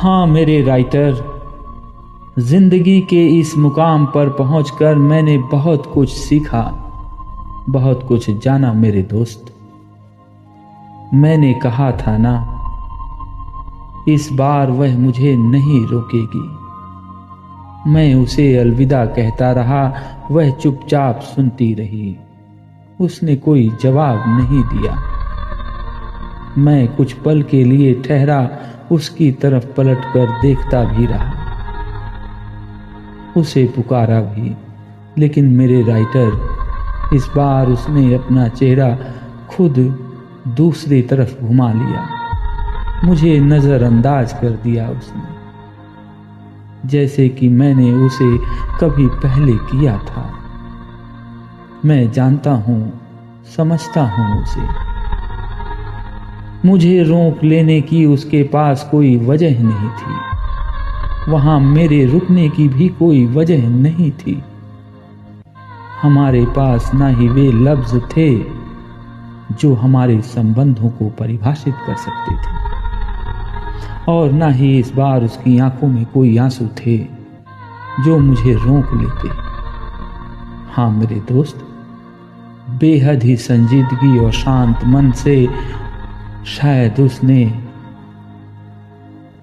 हाँ मेरे राइटर, जिंदगी के इस मुकाम पर पहुंचकर मैंने बहुत कुछ सीखा, बहुत कुछ जाना मेरे दोस्त। मैंने कहा था ना, इस बार वह मुझे नहीं रोकेगी। मैं उसे अलविदा कहता रहा, वह चुपचाप सुनती रही। उसने कोई जवाब नहीं दिया। मैं कुछ पल के लिए ठहरा, उसकी तरफ पलटकर देखता भी रहा, उसे पुकारा भी, लेकिन मेरे राइटर, इस बार उसने अपना चेहरा खुद दूसरी तरफ घुमा लिया। मुझे नजरअंदाज कर दिया उसने, जैसे कि मैंने उसे कभी पहले किया था। मैं जानता हूं, समझता हूं उसे। मुझे रोक लेने की उसके पास कोई वजह नहीं थी, वहां मेरे रुकने की भी कोई वजह नहीं थी। हमारे पास ना ही वे लफ्ज थे जो हमारे संबंधों को परिभाषित कर सकते थे, और ना ही इस बार उसकी आंखों में कोई आंसू थे जो मुझे रोक लेते। हाँ मेरे दोस्त, बेहद ही संजीदगी और शांत मन से शायद उसने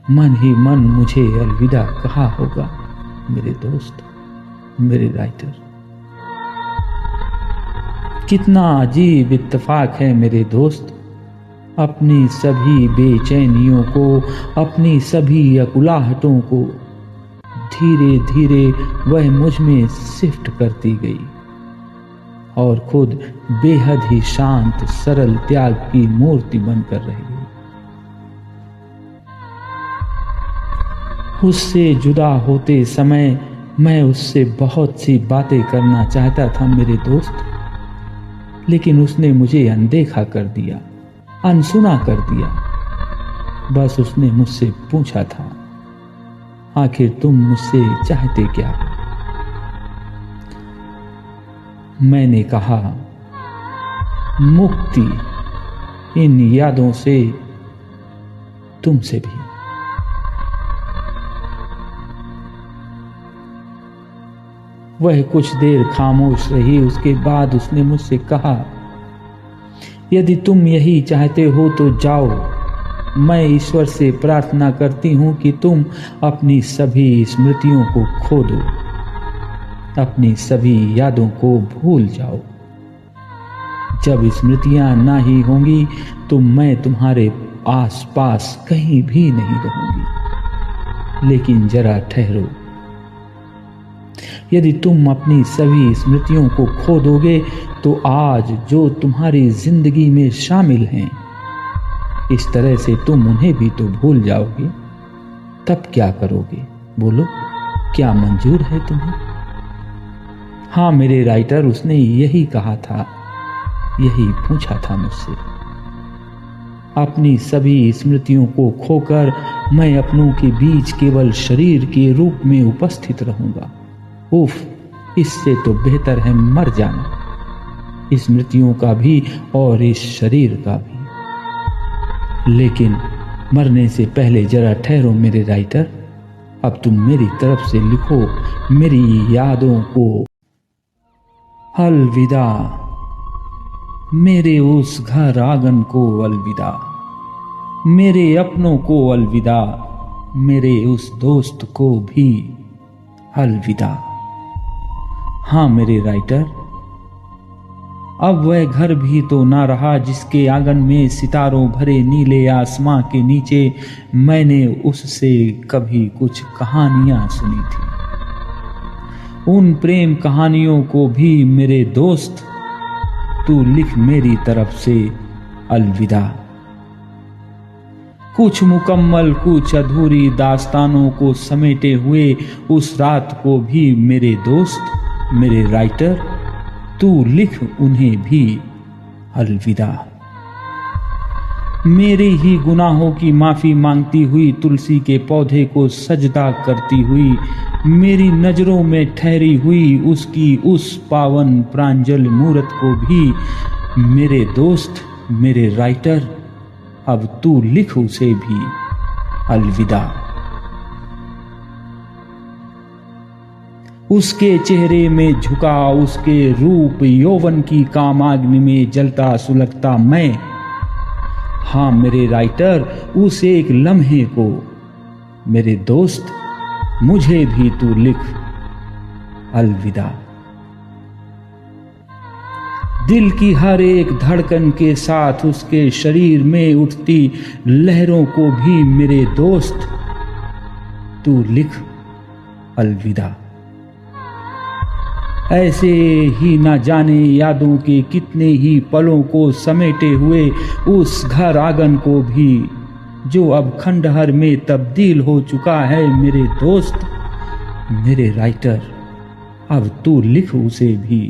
मन ही मन मुझे अलविदा कहा होगा मेरे दोस्त, मेरे राइटर। कितना अजीब इत्तेफाक है मेरे दोस्त, अपनी सभी बेचैनियों को, अपनी सभी अकुलाहटों को धीरे धीरे वह मुझ में शिफ्ट करती गई और खुद बेहद ही शांत सरल त्याग की मूर्ति बनकर रह गई। उससे जुदा होते समय मैं उससे बहुत सी बातें करना चाहता था मेरे दोस्त, लेकिन उसने मुझे अनदेखा कर दिया, अनसुना कर दिया। बस उसने मुझसे पूछा था, आखिर तुम मुझसे चाहते क्या? मैंने कहा, मुक्ति, इन यादों से, तुमसे भी। वह कुछ देर खामोश रही, उसके बाद उसने मुझसे कहा, यदि तुम यही चाहते हो तो जाओ। मैं ईश्वर से प्रार्थना करती हूं कि तुम अपनी सभी स्मृतियों को खो दो, अपनी सभी यादों को भूल जाओ। जब स्मृतियां ना ही होंगी तो मैं तुम्हारे आसपास कहीं भी नहीं रहूंगी। लेकिन जरा ठहरो, यदि तुम अपनी सभी स्मृतियों को खो दोगे तो आज जो तुम्हारी जिंदगी में शामिल हैं, इस तरह से तुम उन्हें भी तो भूल जाओगे। तब क्या करोगे? बोलो, क्या मंजूर है तुम्हें? हाँ मेरे राइटर, उसने यही कहा था, यही पूछा था मुझसे। अपनी सभी स्मृतियों को खोकर मैं अपनों के बीच केवल शरीर के रूप में उपस्थित रहूंगा। उफ, इससे तो बेहतर है मर जाना, स्मृतियों का भी और इस शरीर का भी। लेकिन मरने से पहले जरा ठहरो मेरे राइटर, अब तुम मेरी तरफ से लिखो मेरी यादों को अलविदा, मेरे उस घर आंगन को अलविदा, मेरे अपनों को अलविदा, मेरे उस दोस्त को भी अलविदा। हाँ मेरे राइटर, अब वह घर भी तो ना रहा जिसके आंगन में सितारों भरे नीले आसमां के नीचे मैंने उससे कभी कुछ कहानियां सुनी थी। उन प्रेम कहानियों को भी मेरे दोस्त तू लिख मेरी तरफ से अलविदा। कुछ मुकम्मल कुछ अधूरी दास्तानों को समेटे हुए उस रात को भी मेरे दोस्त, मेरे राइटर, तू लिख उन्हें भी अलविदा। मेरे ही गुनाहों की माफी मांगती हुई तुलसी के पौधे को सजदा करती हुई मेरी नजरों में ठहरी हुई उसकी उस पावन प्रांजल मूरत को भी मेरे दोस्त, मेरे राइटर, अब तू लिख उसे भी अलविदा। उसके चेहरे में झुका, उसके रूप यौवन की कामाग्नि में जलता सुलगता मैं। हाँ मेरे राइटर, उस एक लम्हे को मेरे दोस्त मुझे भी तू लिख अलविदा। दिल की हर एक धड़कन के साथ उसके शरीर में उठती लहरों को भी मेरे दोस्त तू लिख अलविदा। ऐसे ही ना जाने यादों के कितने ही पलों को समेटे हुए उस घर आंगन को भी जो अब खंडहर में तब्दील हो चुका है मेरे दोस्त, मेरे राइटर, अब तू लिख उसे भी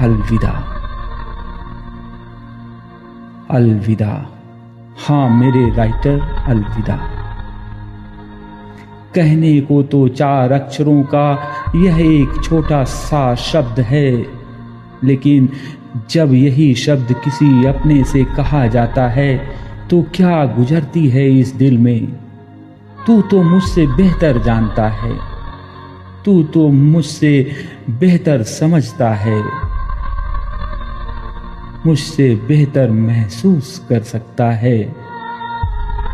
अलविदा। अलविदा। हाँ मेरे राइटर, अलविदा। कहने को तो 4 अक्षरों का यह एक छोटा सा शब्द है, लेकिन जब यही शब्द किसी अपने से कहा जाता है तो क्या गुजरती है इस दिल में। तू तो मुझसे बेहतर जानता है, तू तो मुझसे बेहतर समझता है, मुझसे बेहतर महसूस कर सकता है।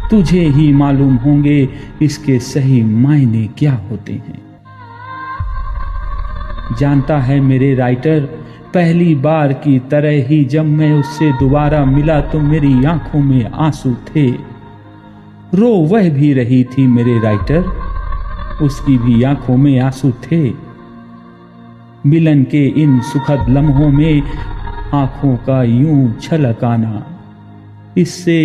तुझे ही मालूम होंगे इसके सही मायने क्या होते हैं। जानता है मेरे राइटर, पहली बार की तरह ही जब मैं उससे दोबारा मिला तो मेरी आंखों में आंसू थे। रो वह भी रही थी मेरे राइटर, उसकी भी आंखों में आंसू थे। मिलन के इन सुखद लम्हों में आंखों का यूं छलक आना, इससे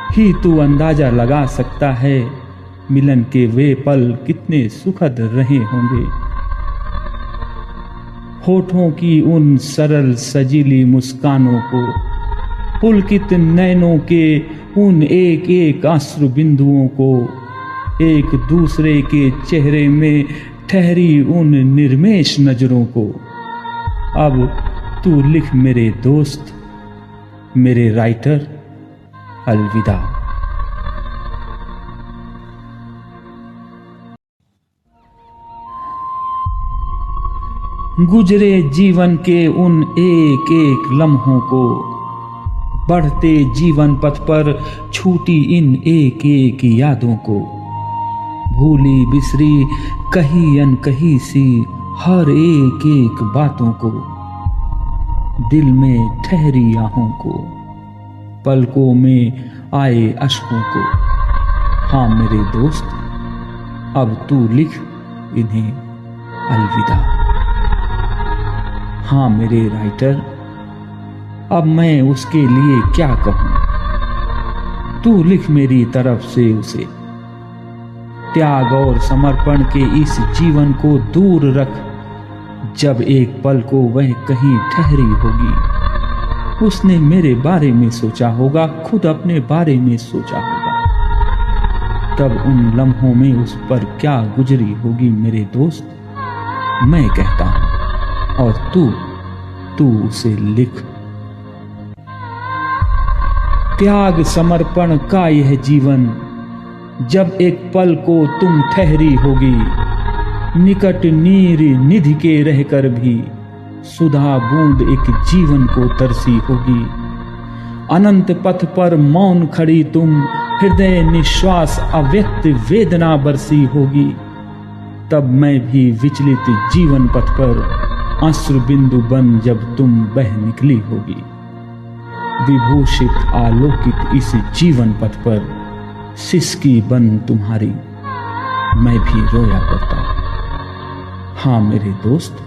ही तू अंदाजा लगा सकता है मिलन के वे पल कितने सुखद रहे होंगे। होठों की उन सरल सजीली मुस्कानों को, पुलकित नैनों के उन एक एक अश्रु बिंदुओं को, एक दूसरे के चेहरे में ठहरी उन निर्मेश नजरों को, अब तू लिख मेरे दोस्त, मेरे राइटर, अलविदा। गुजरे जीवन के उन एक एक लम्हों को, बढ़ते जीवन पथ पर छूटी इन एक एक यादों को, भूली बिसरी कही अनकही सी हर एक एक बातों को, दिल में ठहरी आहों को, पलकों में आए अश्कों को। हाँ मेरे दोस्त, अब तू लिख इन्हें अलविदा। हाँ मेरे राइटर, अब मैं उसके लिए क्या कहूं, तू लिख मेरी तरफ से उसे। त्याग और समर्पण के इस जीवन को दूर रख, जब एक पल को वह कहीं ठहरी होगी। उसने मेरे बारे में सोचा होगा, खुद अपने बारे में सोचा होगा, तब उन लम्हों में उस पर क्या गुजरी होगी मेरे दोस्त, मैं कहता हूं, और तू उसे लिख। त्याग समर्पण का यह जीवन, जब एक पल को तुम ठहरी होगी, निकट नीर निधि के रहकर भी सुधा बूंद एक जीवन को तरसी होगी। अनंत पथ पर मौन खड़ी तुम, हृदय निश्वास अव्यक्त वेदना बरसी होगी, तब मैं भी विचलित जीवन पथ पर अश्रु बिंदु बन जब तुम बह निकली होगी। विभूषित आलोकित इस जीवन पथ पर सिसकी बन तुम्हारी मैं भी रोया करता हूं। हाँ मेरे दोस्त,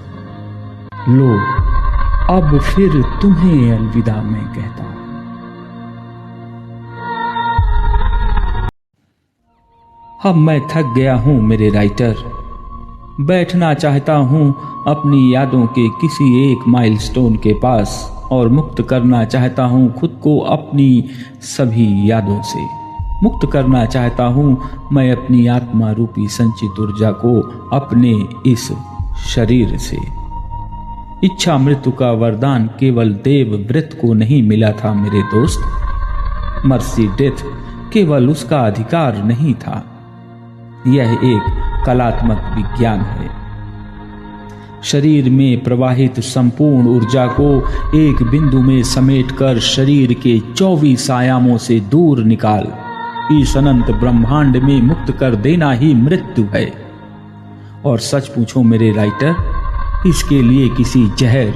लो अब फिर तुम्हें अलविदा मैं कहता हूं। अब मैं थक गया हूं मेरे राइटर, बैठना चाहता हूं अपनी यादों के किसी एक माइलस्टोन के पास और मुक्त करना चाहता हूं खुद को अपनी सभी यादों से। मुक्त करना चाहता हूं मैं अपनी आत्मा रूपी संचित ऊर्जा को अपने इस शरीर से। इच्छा मृत्यु का वरदान केवल देव व्रत को नहीं मिला था मेरे दोस्त, मर्सी डेथ केवल उसका अधिकार नहीं था, यह एक कलात्मक विज्ञान है। शरीर में प्रवाहित संपूर्ण ऊर्जा को एक बिंदु में समेटकर शरीर के 24 आयामों से दूर निकाल इस अनंत ब्रह्मांड में मुक्त कर देना ही मृत्यु है। और सच पूछो मेरे राइटर, इसके लिए किसी जहर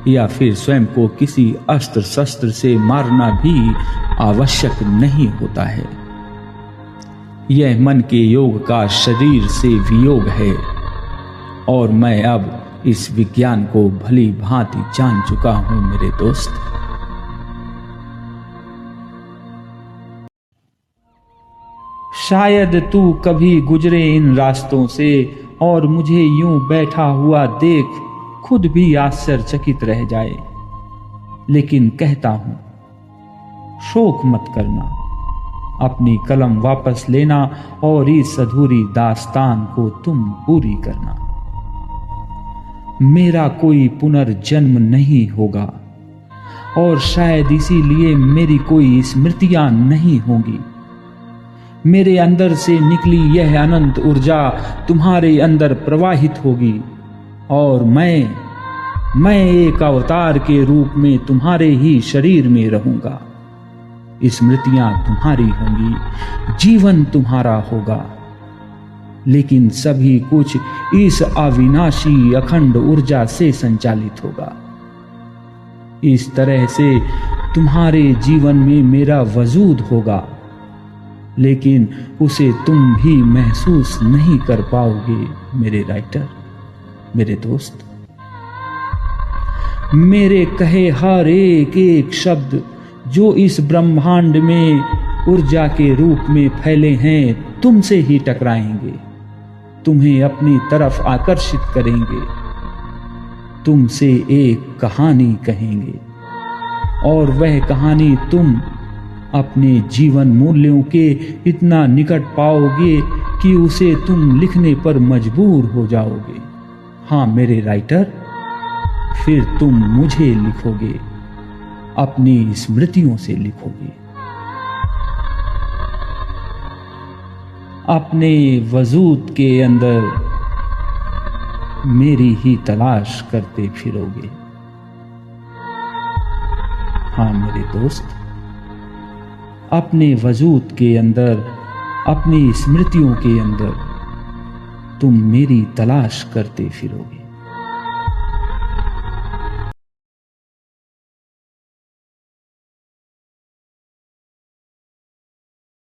या फिर स्वयं को किसी अस्त्र शस्त्र से मारना भी आवश्यक नहीं होता है। यह मन के योग का शरीर से वियोग है और मैं अब इस विज्ञान को भली भांति जान चुका हूं मेरे दोस्त। शायद तू कभी गुजरे इन रास्तों से और मुझे यूं बैठा हुआ देख खुद भी आश्चर्यचकित रह जाए, लेकिन कहता हूं शोक मत करना, अपनी कलम वापस लेना और इस अधूरी दास्तान को तुम पूरी करना। मेरा कोई पुनर्जन्म नहीं होगा और शायद इसीलिए मेरी कोई स्मृतियां नहीं होंगी। मेरे अंदर से निकली यह अनंत ऊर्जा तुम्हारे अंदर प्रवाहित होगी और मैं एक अवतार के रूप में तुम्हारे ही शरीर में रहूंगा। स्मृतियां तुम्हारी होंगी, जीवन तुम्हारा होगा, लेकिन सभी कुछ इस अविनाशी अखंड ऊर्जा से संचालित होगा। इस तरह से तुम्हारे जीवन में मेरा वजूद होगा, लेकिन उसे तुम भी महसूस नहीं कर पाओगे मेरे राइटर, मेरे दोस्त। मेरे कहे हर एक शब्द जो इस ब्रह्मांड में ऊर्जा के रूप में फैले हैं तुमसे ही टकराएंगे, तुम्हें अपनी तरफ आकर्षित करेंगे, तुमसे एक कहानी कहेंगे और वह कहानी तुम अपने जीवन मूल्यों के इतना निकट पाओगे कि उसे तुम लिखने पर मजबूर हो जाओगे। हाँ मेरे राइटर, फिर तुम मुझे लिखोगे, अपनी स्मृतियों से लिखोगे, अपने वजूद के अंदर मेरी ही तलाश करते फिरोगे। हाँ मेरे दोस्त, अपने वजूद के अंदर, अपनी स्मृतियों के अंदर तुम मेरी तलाश करते फिरोगे।